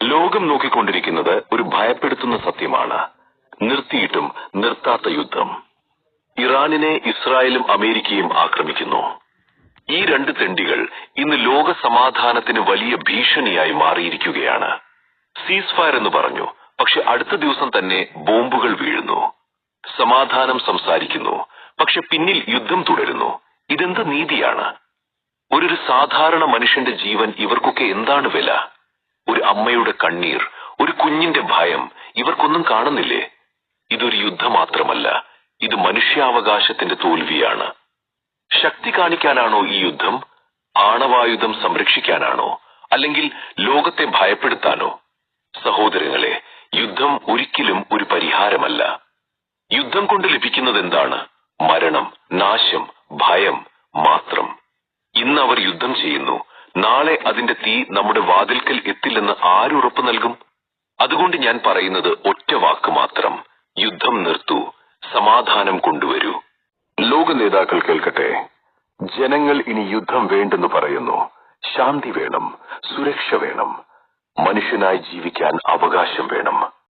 ലോകം നോക്കിക്കൊണ്ടിരിക്കുന്നത് ഒരു ഭയപ്പെടുത്തുന്ന സത്യമാണ്. നിർത്തിയിട്ടും നിർത്താത്ത യുദ്ധം. ഇറാനിനെ ഇസ്രായേലും അമേരിക്കയും ആക്രമിക്കുന്നു. ഈ രണ്ട് തെണ്ടികൾ ഇന്ന് ലോക സമാധാനത്തിന് വലിയ ഭീഷണിയായി മാറിയിരിക്കുകയാണ്. സീസ് ഫയർ എന്ന് പറഞ്ഞു, പക്ഷെ അടുത്ത ദിവസം തന്നെ ബോംബുകൾ വീഴുന്നു. സമാധാനം സംസാരിക്കുന്നു, പക്ഷെ പിന്നിൽ യുദ്ധം തുടരുന്നു. ഇതെന്ത് നീതിയാണ്? ഒരു സാധാരണ മനുഷ്യന്റെ ജീവൻ ഇവർക്കൊക്കെ എന്താണ് വില? ഒരു അമ്മയുടെ കണ്ണീർ, ഒരു കുഞ്ഞിന്റെ ഭയം ഇവർക്കൊന്നും കാണുന്നില്ലേ? ഇതൊരു യുദ്ധം മാത്രമല്ല, ഇത് മനുഷ്യാവകാശത്തിന്റെ തോൽവിയാണ്. ശക്തി കാണിക്കാനാണോ ഈ യുദ്ധം? ആണവായുധം സംരക്ഷിക്കാനാണോ? അല്ലെങ്കിൽ ലോകത്തെ ഭയപ്പെടുത്താനോ? സഹോദരങ്ങളെ, യുദ്ധം ഒരിക്കലും ഒരു പരിഹാരമല്ല. യുദ്ധം കൊണ്ട് ലഭിക്കുന്നത് എന്താണ്? മരണം, നാശം, ഭയം മാത്രം. ഇന്ന് അവർ യുദ്ധം ചെയ്യുന്നു, നാളെ അതിന്റെ തീ നമ്മുടെ വാതിൽക്കൽ എത്തില്ലെന്ന് ആരുറപ്പ് നൽകും? അതുകൊണ്ട് ഞാൻ പറയുന്നത് ഒറ്റ വാക്ക് മാത്രം: യുദ്ധം നിർത്തൂ, സമാധാനം കൊണ്ടുവരൂ. ലോക നേതാക്കൾ കേൾക്കട്ടെ. ജനങ്ങൾ ഇനി യുദ്ധം വേണ്ടെന്ന് പറയുന്നു. ശാന്തി വേണം, സുരക്ഷ വേണം, മനുഷ്യനായി ജീവിക്കാൻ അവകാശം വേണം.